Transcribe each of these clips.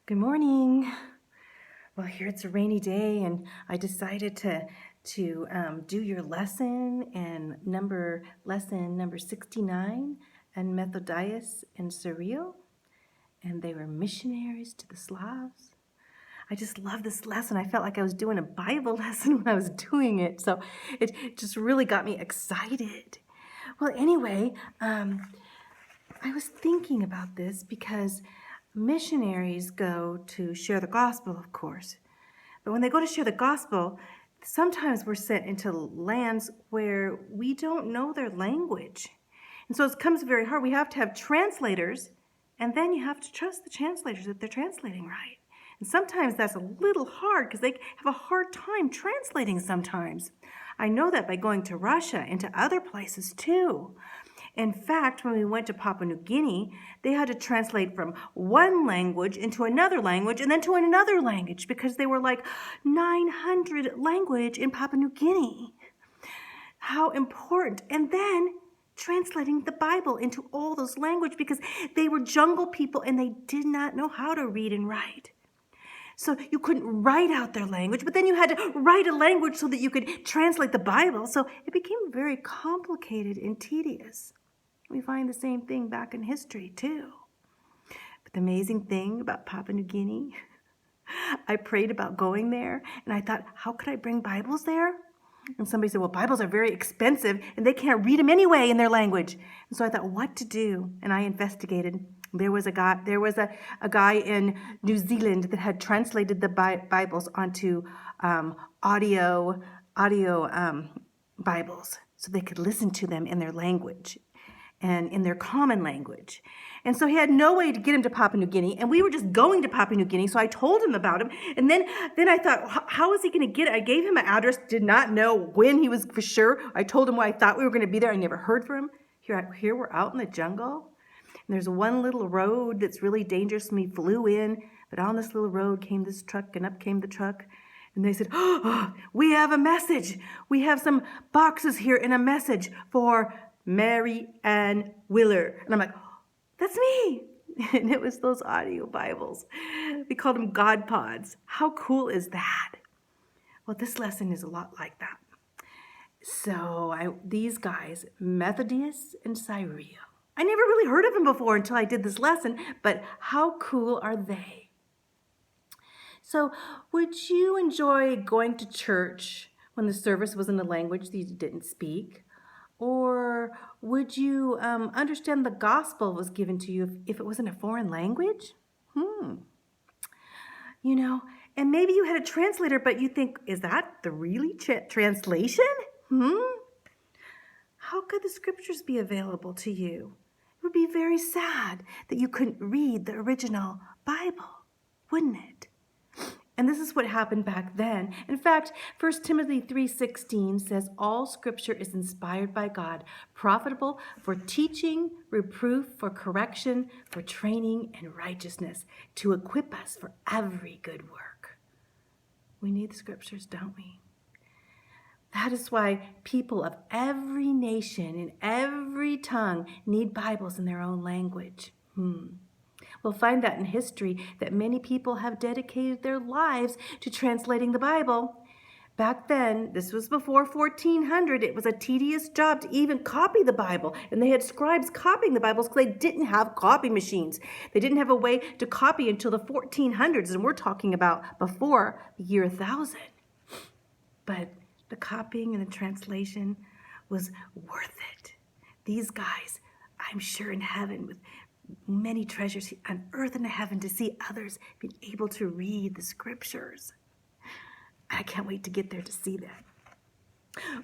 Good morning. Well, here it's a rainy day, and I decided to do your lesson and lesson number 69 and Methodius and Cyril, and they were missionaries to the Slavs. I just love this lesson. I felt like I was doing a Bible lesson when I was doing it, so it just really got me excited. Well, anyway, I was thinking about this because missionaries go to share the gospel, of course. But when they go to share the gospel, sometimes we're sent into lands where we don't know their language. And so it comes very hard. We have to have translators, and then you have to trust the translators that they're translating right. And sometimes that's a little hard because they have a hard time translating sometimes. I know that by going to Russia and to other places too. In fact, when we went to Papua New Guinea, they had to translate from one language into another language and then to another language because they were like 900 language in Papua New Guinea. How important. And then translating the Bible into all those languages because they were jungle people and they did not know how to read and write. So you couldn't write out their language, but then you had to write a language so that you could translate the Bible. So it became very complicated and tedious. We find the same thing back in history, too. But the amazing thing about Papua New Guinea, I prayed about going there, and I thought, how could I bring Bibles there? And somebody said, well, Bibles are very expensive, and they can't read them anyway in their language. And so I thought, what to do? And I investigated. There was a guy in New Zealand that had translated the Bibles onto audio Bibles so they could listen to them in their language and in their common language. And so he had no way to get him to Papua New Guinea, and we were just going to Papua New Guinea, so I told him about him. And then I thought, how is he going to get it? I gave him an address, did not know when he was for sure. I told him why I thought we were going to be there. I never heard from him. Here we're out in the jungle, and there's one little road that's really dangerous, and we flew in, but on this little road came this truck, and up came the truck. And they said, oh, we have a message. We have some boxes here and a message for Mary Ann Willer. And I'm like, that's me. And it was those audio Bibles. We called them God Pods. How cool is that? Well, this lesson is a lot like that. So these guys, Methodius and Cyril, I never really heard of them before until I did this lesson, but how cool are they? So would you enjoy going to church when the service was in a language that you didn't speak? Or would you understand the gospel was given to you if it was in a foreign language? You know, and maybe you had a translator, but you think, is that the really translation? How could the scriptures be available to you? It would be very sad that you couldn't read the original Bible, wouldn't it? And this is what happened back then. In fact, 1 Timothy 3:16 says, all scripture is inspired by God, profitable for teaching, reproof, for correction, for training in righteousness, to equip us for every good work. We need the scriptures, don't we? That is why people of every nation and every tongue need Bibles in their own language. We'll find that in history that many people have dedicated their lives to translating the Bible. Back then, this was before 1400, it was a tedious job to even copy the Bible. And they had scribes copying the Bibles because they didn't have copy machines. They didn't have a way to copy until the 1400s, and we're talking about before the year 1000. But the copying and the translation was worth it. These guys, I'm sure in heaven with many treasures on earth and in heaven to see others being able to read the scriptures. I can't wait to get there to see that.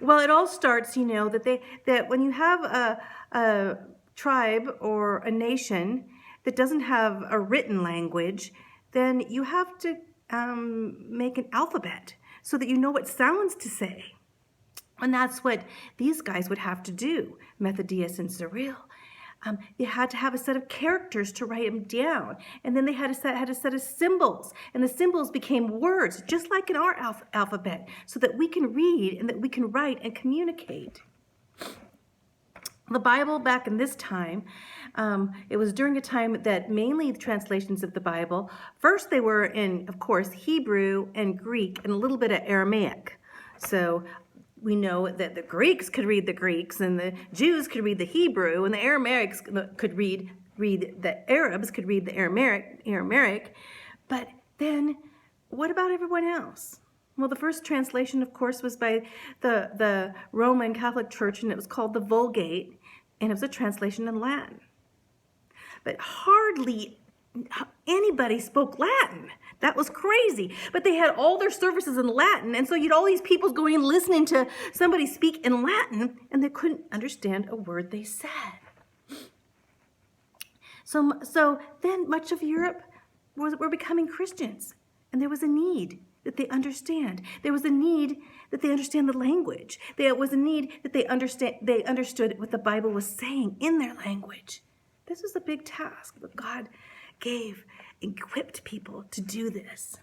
Well, it all starts, that when you have a tribe or a nation that doesn't have a written language, then you have to make an alphabet so that you know what sounds to say. And that's what these guys would have to do, Methodius and Cyril. They had to have a set of characters to write them down. And then they had a set of symbols. And the symbols became words, just like in our alphabet, so that we can read and that we can write and communicate. The Bible back in this time It was during a time that mainly the translations of the Bible, first they were in, of course, Hebrew and Greek and a little bit of Aramaic. So we know that the Greeks could read the Greeks and the Jews could read the Hebrew and the Aramaics could read the Arabs could read the Aramaic. But then what about everyone else? Well, the first translation, of course, was by the Roman Catholic Church, and it was called the Vulgate, and it was a translation in Latin. But hardly anybody spoke Latin. That was crazy. But they had all their services in Latin, and so you'd all these people going and listening to somebody speak in Latin, and they couldn't understand a word they said. So then much of Europe were becoming Christians, and there was a need that they understand. There was a need that they understand the language. There was a need that they understood what the Bible was saying in their language. This was a big task, but God equipped people to do this.